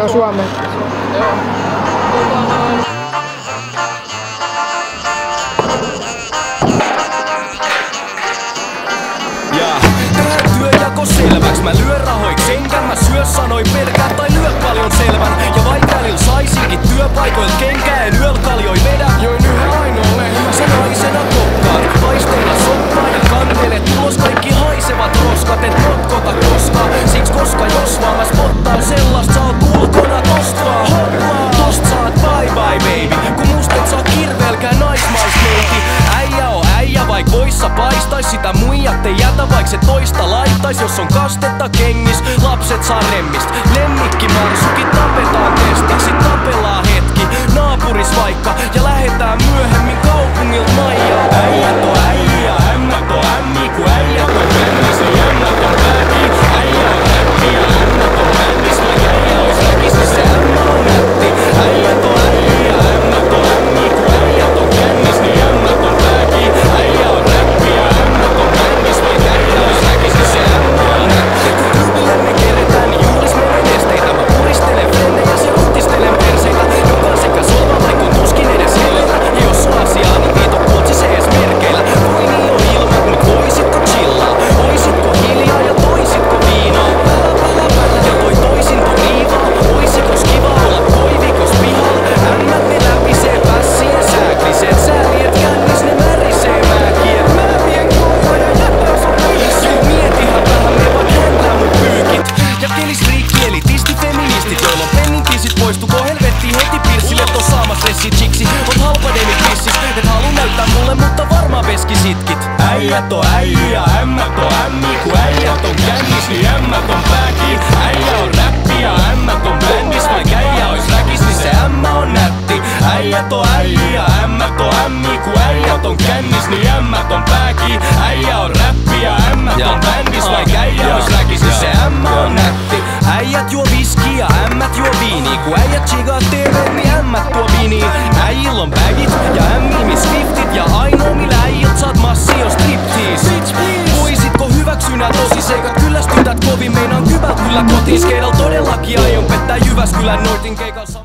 Joo, Suomeen. Joo. Työnjako selväks, mä lyön rahoiks senkään, mä syö sanoi pelkää tai lyö paljon selvän. Ja vain välillä saisinkin työpaikoilta kenkää, en yöl kaljoi vedä. Join yhä ainoa lehmä, sä naisena kokkaan. Paisteilla soppaa ja kantelet tulos, kaikki haisevat roskat, et notkota koskaan. Siks koska jos vaan mä spottaan sellast, sä oot ulkona tosta vaan. Tost saat bye bye baby, kun musta et saa kirvelkää naismais neiti. Äijä on äijä, vaik voissa paistais, sitä muijat ei jätä vaik se toista laittais. Jos on kastetta kengis, lapset saa remmist. Lemmikki marsuki tapetaan testiksi, tapellaan hetki naapuris vaikka ja lähetään myöhemmin kaupungilta maijaa. Äijät on äijä, ämmät on ämmi, ku äijät on kännis ja jämmät on pääki. Äijä on räppi ja ämmät on bändis, vaik äijä ois räkis, niin se ämmä on nätti. Äijät on äijä, ämmät on ämmi, ku äijät on kännis, niin jämmät on pääki. Äijä on räppi ja ämmät on bändis, vaik äijä ois räkis, niin se ämmä on nätti. Kun klubille me keretään, niin juhlis menen esteitä. Mä puristelen frendejä, se ruttistelen perseitä. Joka sekä solva vaikka tuskin edes helletä. Ja jos on asiaa, niin viito puolsi se ees merkeillä. Voi niin on ilmat, mut voisitko chillaa? Oisitko hiljaa ja toisitko viinaa? Ja toisinto riivaa. Oisikos kiva olla koivikos pihalla? Ämmät ne läpisee pässien sääkliseet. Sääliet kännis ne märisee määkiet. Mä vien koko ja jättäs on riisi. Joo mietihän vähän me vaan häntää mun pyykit. Ja kelis riikki elitisti feministit, joilla on pennin tissit. Poistuko helvettiin heti pirssille, et oo saamas ressitsiksi. Oot halpa demikrissis, et halu näyttää mulle, mutta varmaan veskisitkit. Äijät on äijä, ämmät on ämmi, ku äijät on kännis, niin ämmät on pääki. Äijä on räppi ja ämmät on bändis, vaik äijä ois räkis, niin se ämmä on nätti. Äijät on äijä, ämmät on ämmi, ku äijät on kännis, niin ämmät on pääki. Äijä on räppi ja ämmät on bändis, vaik äijä ois räkis, niin se ämmä on nätti. Äijät juo viskiä ja ämmät juo viiniä, ku äijät chigaa TV, niin ämmät tuo viniin. Äijillä on bagit ja ämmillä swiftit, ja ainoa millä äijiltä saat massi on striptease. Voisitko hyväksyä nää tosiseikat, kyllästytät kovin, meinaan kyvät kyllä kotiin. Skeidal todellakin aion pettää Jyväskylän noitin keikalla.